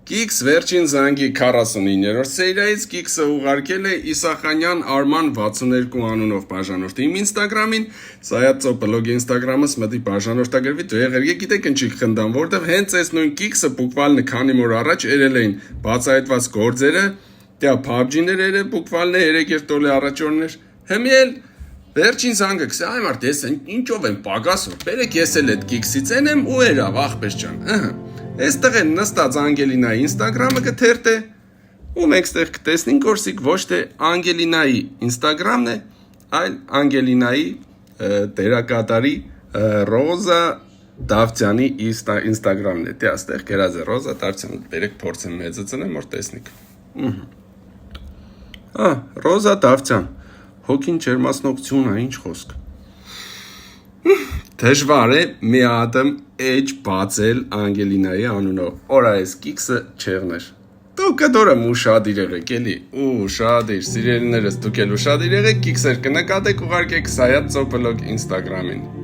Կիքս վերջին զանգի 49-րդ սերիայից Կիքսը ուղարկել է Իսախանյան Արման 62 անունով բաժանորդի իմ Ինստագրամին, Սայաթ բլոգի Ինստագրամս մտի բաժանորդագրվի դեղեր, գիտեք ինչի խնդան, որտեղ հենց այս նույն Կիքսը բուկվալնը քանի օր առաջ երել էին բացահայտված գործերը, դա PUBG-ները բուկվալնը 3 տոլի առաջորներ, հիմի էլ վերջին զանգը գսե, այ մարդ ես ինչով եմ պակասում, բերեք ես էլ այդ Կիքսից ենեմ ու երավ ախպեր ջան, Այստեղ են նստած Անգելինայի Ինստագրամը կթերթ է, ու մենք ստեղ կտեսնենք որսիկ ոչ թե Անգելինայի Ինստագրամն է, այլ Անգելինայի դերակատարի Ռոզա Դավթյանի Ինստագրամն է, դե աստեղ գրած է Ռոզա Դավթյանը, բերեք փորձեմ մեծացնեմ, որ տեսնենք։ Ռոզա Դավթյան, հոգին ջերմացնողություն, ինչ խոսք։ Դժվար է մի ատեմ էջ բացել Անգելինայի անունով, օրա այս Կիքսը չեղներ։ Դու կդորը ուշադիր եղեք էլի, ուշադիր, սիրելիներս դուք էլ ուշադիր եղեք, Կիքսեր կնկատեք ուղարկեք Սայաթ բլոգ Ինստագրամին։